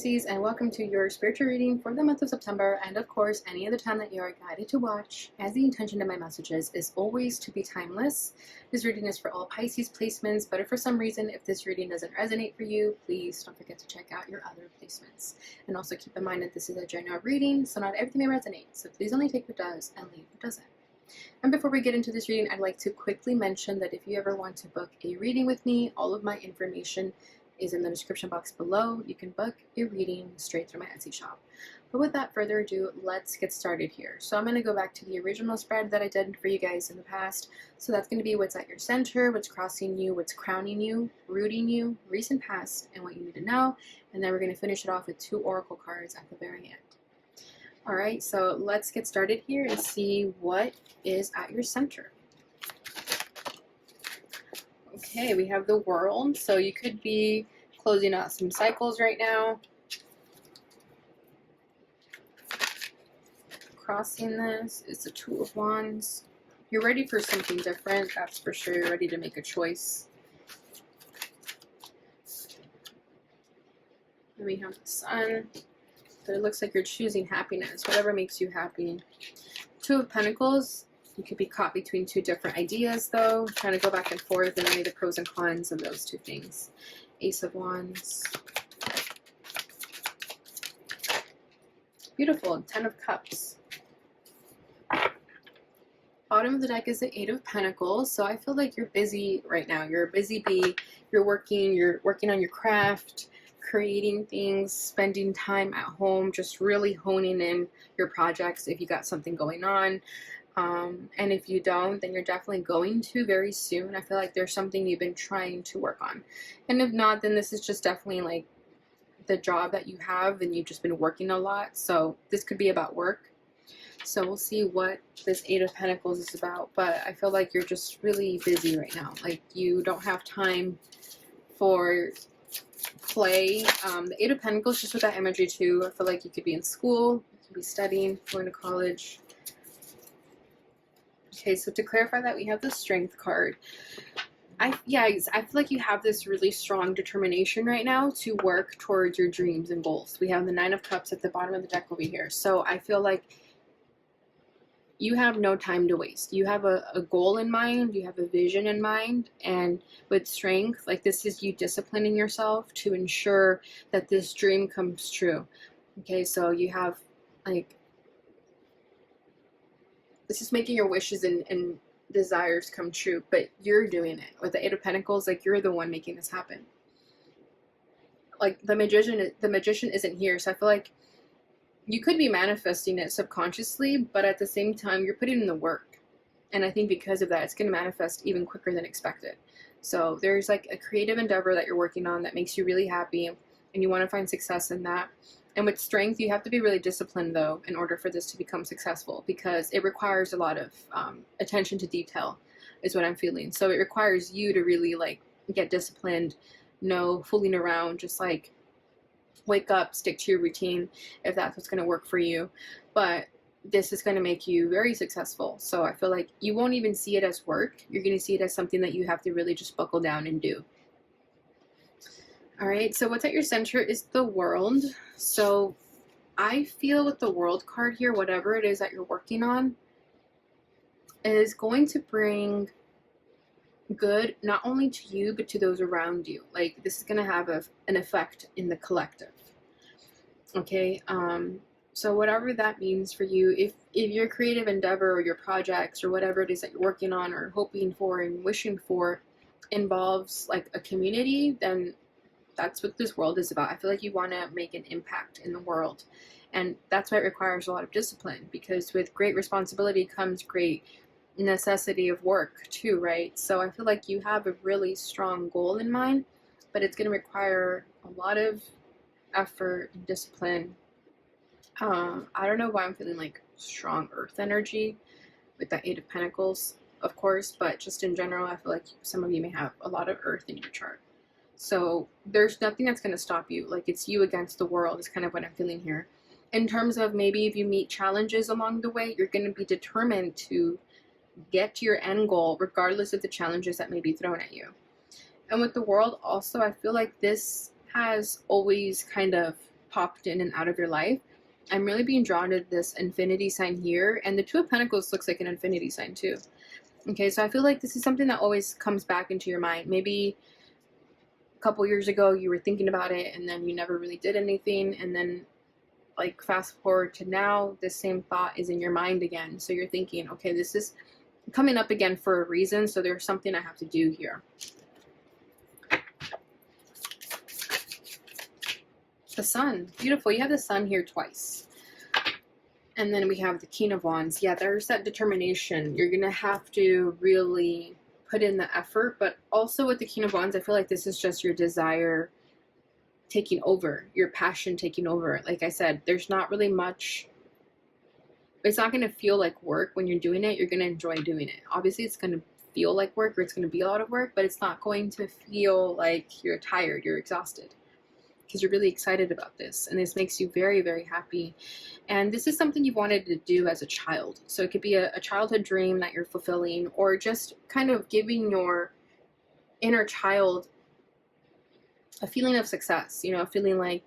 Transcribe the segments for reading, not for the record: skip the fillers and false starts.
Pisces, and welcome to your spiritual reading for the month of September, and of course any other time that you are guided to watch, as the intention of my messages is always to be timeless. This reading is for all Pisces placements, but if for some reason if this reading doesn't resonate for you, please don't forget to check out your other placements. And also keep in mind that this is a general reading, so not everything may resonate, so please only take what does and leave what doesn't. And before we get into this reading, I'd like to quickly mention that if you ever want to book a reading with me, all of my information is in the description box below. You can book a reading straight through my Etsy shop. But without further ado, let's get started here. So I'm going to go back to the original spread that I did for you guys in the past. So that's going to be what's at your center, what's crossing you, what's crowning you, rooting you, recent past, and what you need to know. And then we're going to finish it off with 2 oracle cards at the very end. Alright, so let's get started here and see what is at your center. Okay, we have the World, so you could be closing out some cycles right now. Crossing this is the Two of Wands. You're ready for something different, that's for sure. You're ready to make a choice. Then we have the Sun. So it looks like you're choosing happiness, whatever makes you happy. Two of Pentacles. You could be caught between 2 different ideas, though, trying to go back and forth and weigh the pros and cons of those 2 things. Ace of Wands. Beautiful. 10 of Cups. Bottom of the deck is the 8 of Pentacles, so I feel like you're busy right now. You're a busy bee. You're working on your craft, creating things, spending time at home, just really honing in your projects if you got something going on. And if you don't, then you're definitely going to very soon. I feel like there's something you've been trying to work on. And if not, then this is just definitely like the job that you have and you've just been working a lot. So this could be about work. So we'll see what this 8 of Pentacles is about. But I feel like you're just really busy right now. Like you don't have time for play. The 8 of Pentacles, just with that imagery too, I feel like you could be in school, you could be studying, going to college. Okay, so to clarify that, we have the Strength card. I feel like you have this really strong determination right now to work towards your dreams and goals. We have the 9 of Cups at the bottom of the deck over here. So I feel like you have no time to waste. You have a goal in mind, you have a vision in mind, and with Strength, like this is you disciplining yourself to ensure that this dream comes true. Okay, so you have like, this is making your wishes and desires come true, but you're doing it. With the 8 of Pentacles, like you're the one making this happen. Like the magician isn't here, so I feel like you could be manifesting it subconsciously, but at the same time, you're putting in the work. And I think because of that, it's going to manifest even quicker than expected. So there's like a creative endeavor that you're working on that makes you really happy, and you want to find success in that. And with Strength, you have to be really disciplined, though, in order for this to become successful, because it requires a lot of attention to detail, is what I'm feeling. So it requires you to really, like, get disciplined, no fooling around, just, like, wake up, stick to your routine, if that's what's going to work for you. But this is going to make you very successful. So I feel like you won't even see it as work. You're going to see it as something that you have to really just buckle down and do. Alright, so what's at your center is the World. So I feel with the World card here, whatever it is that you're working on is going to bring good not only to you but to those around you. Like this is going to have an effect in the collective. Okay, so whatever that means for you, if your creative endeavor or your projects or whatever it is that you're working on or hoping for and wishing for involves like a community, then that's what this world is about. I feel like you want to make an impact in the world, and that's why it requires a lot of discipline, because with great responsibility comes great necessity of work too, right? So I feel like you have a really strong goal in mind, but it's going to require a lot of effort and discipline. I don't know why I'm feeling like strong earth energy with that 8 of Pentacles, of course, but just in general, I feel like some of you may have a lot of earth in your chart. So there's nothing that's going to stop you. Like it's you against the world is kind of what I'm feeling here. In terms of maybe if you meet challenges along the way, you're going to be determined to get to your end goal regardless of the challenges that may be thrown at you. And with the World also, I feel like this has always kind of popped in and out of your life, I'm really being drawn to this infinity sign here. And the Two of Pentacles looks like an infinity sign too. Okay, so I feel like this is something that always comes back into your mind. Maybe a couple years ago you were thinking about it and then you never really did anything. And then like fast forward to now, this same thought is in your mind again. So you're thinking, okay, this is coming up again for a reason. So there's something I have to do here. The Sun, beautiful. You have the Sun here twice. And then we have the King of Wands. Yeah, there's that determination. You're going to have to really put in the effort. But also with the King of Wands, I feel like this is just your desire taking over, your passion taking over. Like I said, there's not really much. It's not going to feel like work when you're doing it. You're going to enjoy doing it. Obviously, it's going to feel like work, or it's going to be a lot of work, but it's not going to feel like you're tired, you're exhausted, because you're really excited about this. And this makes you very, very happy. And this is something you wanted to do as a child. So it could be a childhood dream that you're fulfilling, or just kind of giving your inner child a feeling of success, you know, feeling like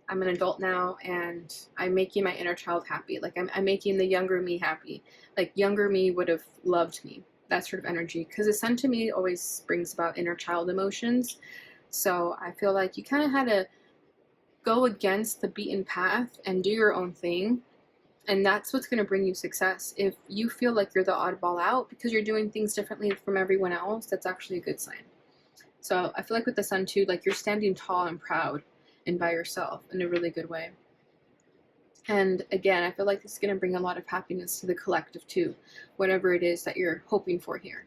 I'm an adult now and I'm making my inner child happy. Like I'm making the younger me happy. Like younger me would have loved me. That sort of energy. Because the Sun to me always brings about inner child emotions. So I feel like you kind of had to go against the beaten path and do your own thing. And that's what's going to bring you success. If you feel like you're the oddball out because you're doing things differently from everyone else, that's actually a good sign. So I feel like with the Sun too, like you're standing tall and proud and by yourself in a really good way. And again, I feel like this is going to bring a lot of happiness to the collective too, whatever it is that you're hoping for here.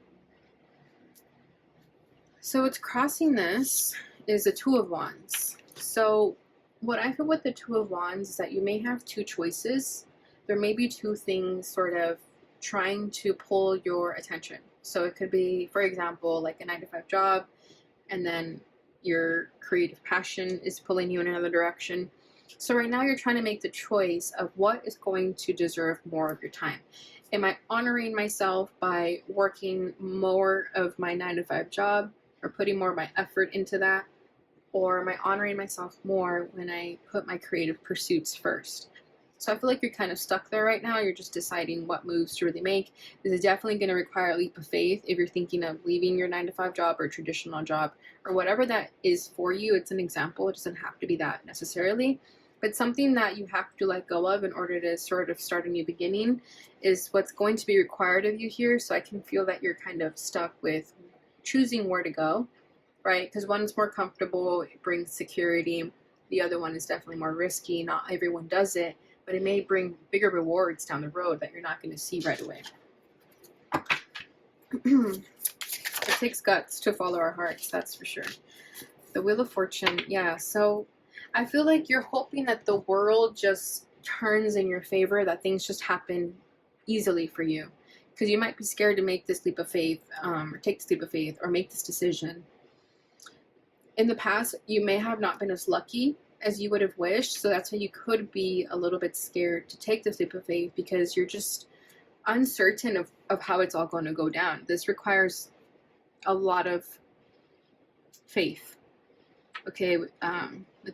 So what's crossing this is the Two of Wands. So what I feel with the Two of Wands is that you may have two choices. There may be two things sort of trying to pull your attention. So it could be, for example, like a 9-to-5 job, and then your creative passion is pulling you in another direction. So right now you're trying to make the choice of what is going to deserve more of your time. Am I honoring myself by working more of my 9-to-5 job or putting more of my effort into that? Or am I honoring myself more when I put my creative pursuits first? So I feel like you're kind of stuck there right now. You're just deciding what moves to really make. This is definitely going to require a leap of faith if you're thinking of leaving your 9-to-5 job or traditional job or whatever that is for you. It's an example. It doesn't have to be that necessarily. But something that you have to let go of in order to sort of start a new beginning is what's going to be required of you here. So I can feel that you're kind of stuck with choosing where to go, right? Because one is more comfortable, it brings security. The other one is definitely more risky. Not everyone does it, but it may bring bigger rewards down the road that you're not going to see right away. It takes guts to follow our hearts, that's for sure. The Wheel of Fortune, yeah. So I feel like you're hoping that the world just turns in your favor, that things just happen easily for you. Because you might be scared to make this leap of faith, or take this leap of faith, or make this decision. In the past, you may have not been as lucky as you would have wished, so that's why you could be a little bit scared to take this leap of faith, because you're just uncertain of how it's all going to go down. This requires a lot of faith. Okay, with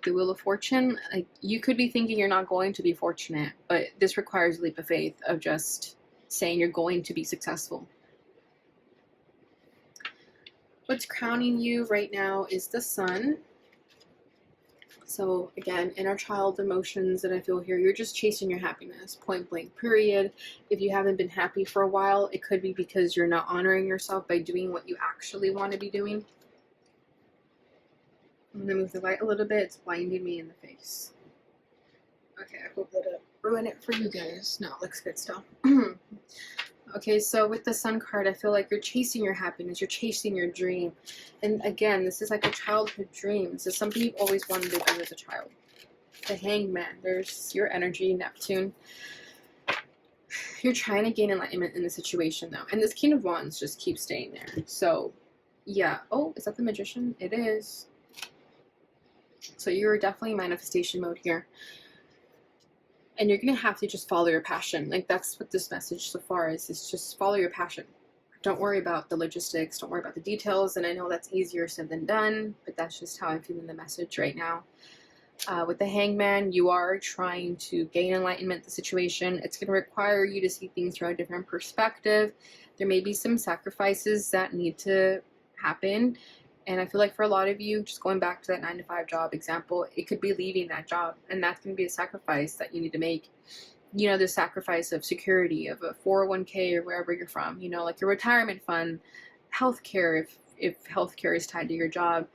the Wheel of Fortune, like you could be thinking you're not going to be fortunate, but this requires a leap of faith of just saying you're going to be successful. What's crowning you right now is the Sun. So again, inner child emotions that I feel here, you're just chasing your happiness, point blank, period. If you haven't been happy for a while, it could be because you're not honoring yourself by doing what you actually want to be doing. I'm going to move the light a little bit. It's blinding me in the face. Okay, I hope that it ruin it for you guys. No, it looks good still. Okay, so with the Sun card, I feel like you're chasing your happiness. You're chasing your dream. And again, this is like a childhood dream. This is something you've always wanted to do as a child. The Hangman. There's your energy, Neptune. You're trying to gain enlightenment in the situation, though. And this King of Wands just keeps staying there. So, yeah. Oh, is that the Magician? It is. So you're definitely in manifestation mode here. And you're going to have to just follow your passion. Like, that's what this message so far is just follow your passion. Don't worry about the logistics. Don't worry about the details. And I know that's easier said than done, but that's just how I'm feeling the message right now. With the Hangman, you are trying to gain enlightenment in the situation. It's going to require you to see things from a different perspective. There may be some sacrifices that need to happen. And I feel like for a lot of you, just going back to that 9-to-5 job example, it could be leaving that job. And that's going to be a sacrifice that you need to make. You know, the sacrifice of security, of a 401k or wherever you're from, you know, like your retirement fund, healthcare, if healthcare is tied to your job,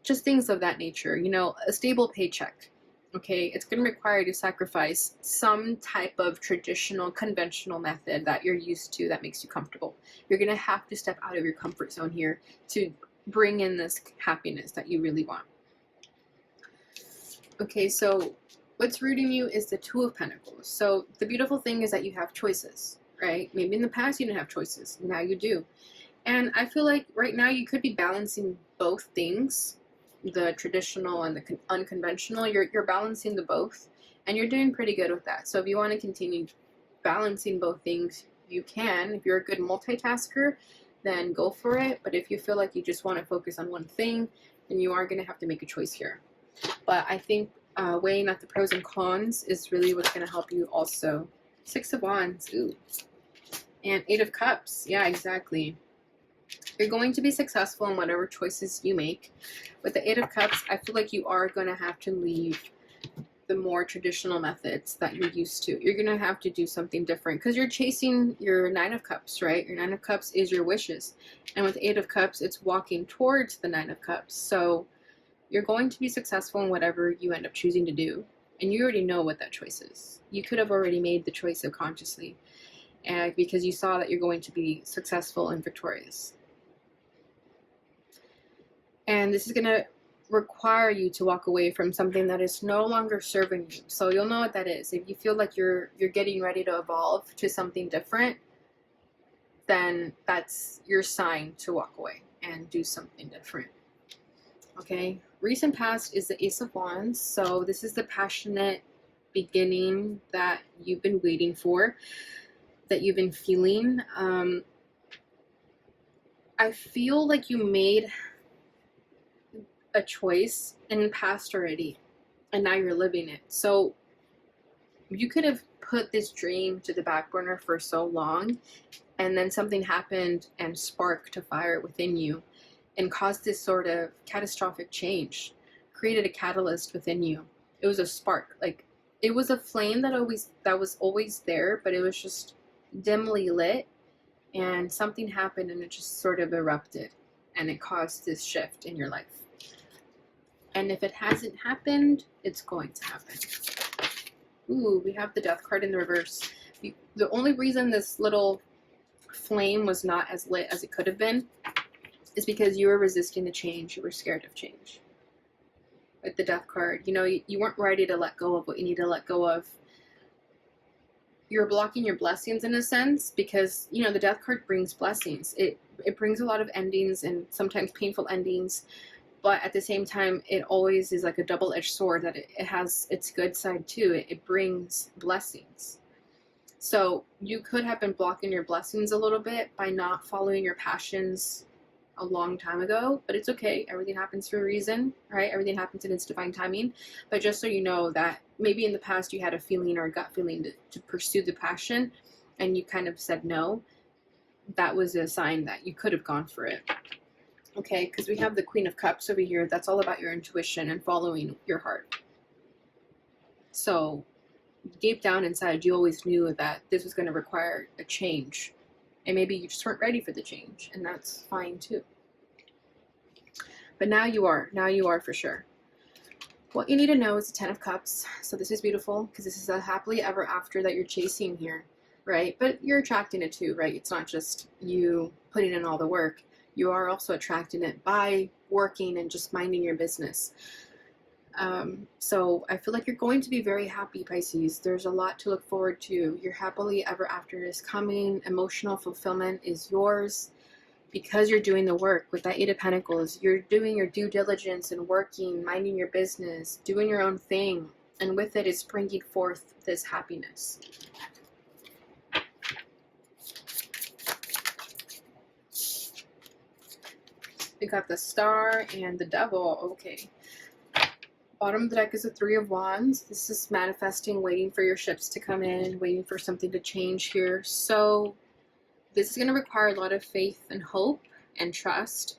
just things of that nature, you know, a stable paycheck. Okay, it's going to require you to sacrifice some type of traditional, conventional method that you're used to that makes you comfortable. You're going to have to step out of your comfort zone here to bring in this happiness that you really want. Okay, so what's rooting you is the Two of Pentacles. So the beautiful thing is that you have choices, right? Maybe in the past you didn't have choices. Now you do. And I feel like right now you could be balancing both things, the traditional and the unconventional. You're balancing the both, and you're doing pretty good with that. So if you want to continue balancing both things, you can. If you're a good multitasker, then go for it. But if you feel like you just want to focus on one thing, then you are going to have to make a choice here. But I think weighing out the pros and cons is really what's going to help you also. 6 of Wands, ooh, and 8 of Cups. Yeah, exactly. You're going to be successful in whatever choices you make. With the 8 of Cups, I feel like you are going to have to leave the more traditional methods that you're used to. You're going to have to do something different because you're chasing your 9 of Cups, right? Your 9 of Cups is your wishes. And with 8 of Cups, it's walking towards the 9 of Cups. So you're going to be successful in whatever you end up choosing to do. And you already know what that choice is. You could have already made the choice subconsciously, and because you saw that you're going to be successful and victorious. And this is going to require you to walk away from something that is no longer serving you. So you'll know what that is. If you feel like you're getting ready to evolve to something different, then that's your sign to walk away and do something different. Okay? Recent past is the Ace of Wands. So this is the passionate beginning that you've been waiting for, that you've been feeling. I feel like you made a choice in the past already, and now you're living it. So you could have put this dream to the back burner for so long, and then something happened and sparked a fire within you and caused this sort of catastrophic change, created a catalyst within you. It was a spark, like it was a flame that was always there, but it was just dimly lit, and something happened and it just sort of erupted, and it caused this shift in your life. And if it hasn't happened, it's going to happen. Ooh, we have the Death card in the reverse. The only reason this little flame was not as lit as it could have been is because you were resisting the change. You were scared of change. With the Death card, you know, you weren't ready to let go of what you need to let go of. You're blocking your blessings in a sense because, you know, the Death card brings blessings. It brings a lot of endings and sometimes painful endings. But at the same time, it always is like a double-edged sword that it has its good side too. It brings blessings. So you could have been blocking your blessings a little bit by not following your passions a long time ago, but it's okay. Everything happens for a reason, right? Everything happens in its divine timing. But just so you know that maybe in the past you had a feeling or a gut feeling to pursue the passion and you kind of said no, that was a sign that you could have gone for it. Okay, because we have the Queen of Cups over here. That's all about your intuition and following your heart. So deep down inside, you always knew that this was going to require a change. And maybe you just weren't ready for the change. And that's fine too. But now you are. Now you are for sure. What you need to know is the 10 of Cups. So this is beautiful because this is a happily ever after that you're chasing here, right? But you're attracting it too, right? It's not just you putting in all the work. You are also attracting it by working and just minding your business. So I feel like you're going to be very happy, Pisces. There's a lot to look forward to. Your happily ever after is coming. Emotional fulfillment is yours because you're doing the work. With that 8 of Pentacles, you're doing your due diligence and working, minding your business, doing your own thing. And with it, it's bringing forth this happiness. We got the Star and the Devil. Okay. Bottom of the deck is a Three of Wands. This is manifesting, waiting for your ships to come in, waiting for something to change here. So this is going to require a lot of faith and hope and trust,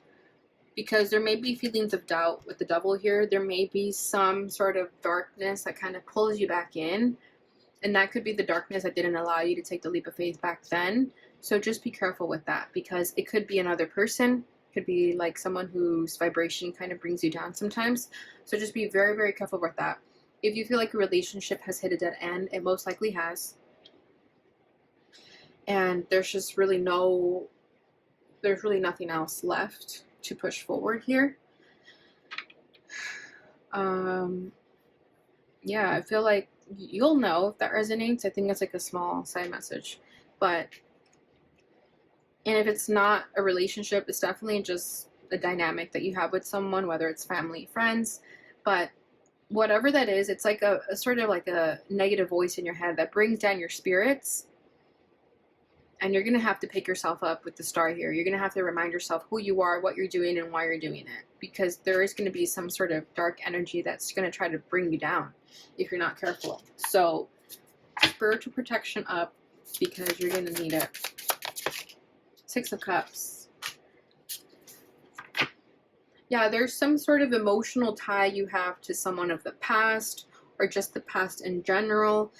because there may be feelings of doubt with the Devil here. There may be some sort of darkness that kind of pulls you back in, and that could be the darkness that didn't allow you to take the leap of faith back then. So just be careful with that, because it could be another person. Could be like someone whose vibration kind of brings you down sometimes. So just be very, very careful with that. If you feel like a relationship has hit a dead end, it most likely has. And there's just really there's really nothing else left to push forward here. Yeah, I feel like you'll know if that resonates. I think it's like a small side message. And if it's not a relationship, it's definitely just a dynamic that you have with someone, whether it's family, friends. But whatever that is, it's like a sort of like a negative voice in your head that brings down your spirits. And you're going to have to pick yourself up with the star here. You're going to have to remind yourself who you are, what you're doing, and why you're doing it. Because there is going to be some sort of dark energy that's going to try to bring you down if you're not careful. So spiritual protection up, because you're going to need it. Six of Cups. Yeah, there's some sort of emotional tie you have to someone of the past, or just the past in general.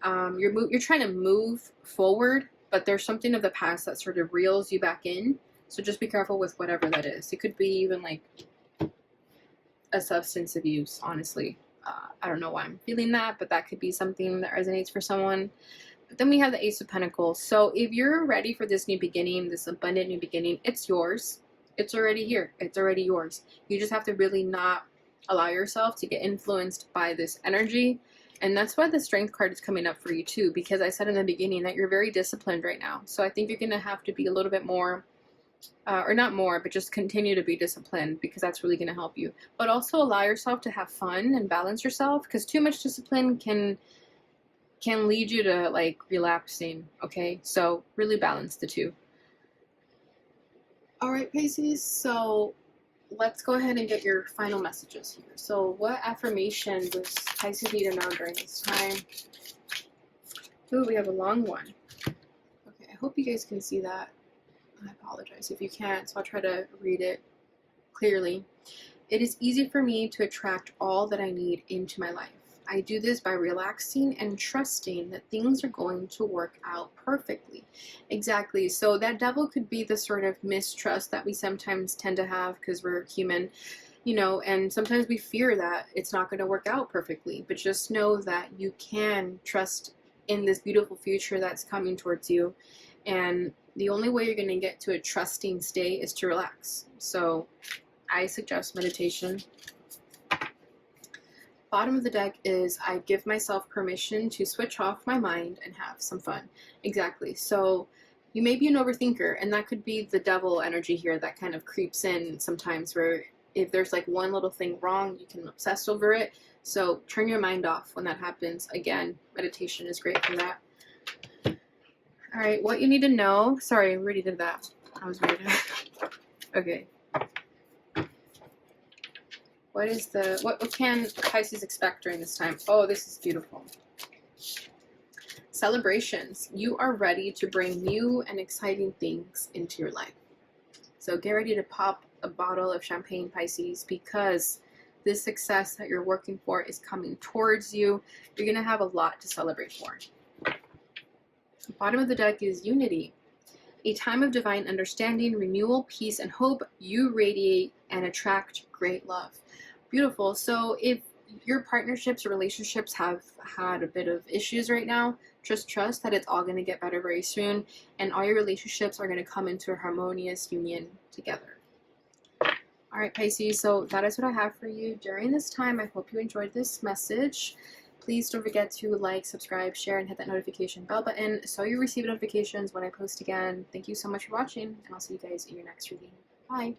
You're trying to move forward, but there's something of the past that sort of reels you back in. So just be careful with whatever that is. It could be even like a substance abuse, honestly. I don't know why I'm feeling that, but that could be something that resonates for someone. But then we have the Ace of Pentacles. So if you're ready for this new beginning, this abundant new beginning, it's yours. It's already here. It's already yours. You just have to really not allow yourself to get influenced by this energy. And that's why the Strength card is coming up for you too, because I said in the beginning that you're very disciplined right now. So I think you're going to have to be a little bit more, or not more, but just continue to be disciplined, because that's really going to help you. But also allow yourself to have fun and balance yourself, because too much discipline can lead you to like relapsing. Okay, so really balance the two. All right, Pisces, so let's go ahead and get your final messages here. So what affirmation does Pisces need to know during this time? Ooh, we have a long one. Okay, I hope you guys can see that. I apologize if you can't, so I'll try to read it clearly. It is easy for me to attract all that I need into my life. I do this by relaxing and trusting that things are going to work out perfectly. Exactly. So that Devil could be the sort of mistrust that we sometimes tend to have because we're human, you know, and sometimes we fear that it's not going to work out perfectly. But just know that you can trust in this beautiful future that's coming towards you. And the only way you're going to get to a trusting state is to relax. So I suggest meditation. Bottom of the deck is I give myself permission to switch off my mind and have some fun. Exactly. So you may be an overthinker, and that could be the Devil energy here that kind of creeps in sometimes, where if there's like one little thing wrong, you can obsess over it. So turn your mind off when that happens. Again, meditation is great for that. All right, what you need to know. Sorry, I already did that. I was weird. Okay. What can Pisces expect during this time? Oh, this is beautiful. Celebrations. You are ready to bring new and exciting things into your life. So get ready to pop a bottle of champagne, Pisces, because this success that you're working for is coming towards you. You're going to have a lot to celebrate for. Bottom of the deck is unity. A time of divine understanding, renewal, peace, and hope. You radiate and attract great love. Beautiful. So if your partnerships or relationships have had a bit of issues right now, just trust that it's all going to get better very soon, and all your relationships are going to come into a harmonious union together. All right, Pisces, so that is what I have for you during this time. I hope you enjoyed this message. Please don't forget to like, subscribe, share, and hit that notification bell button so you receive notifications when I post again. Thank you so much for watching, and I'll see you guys in your next reading. Bye.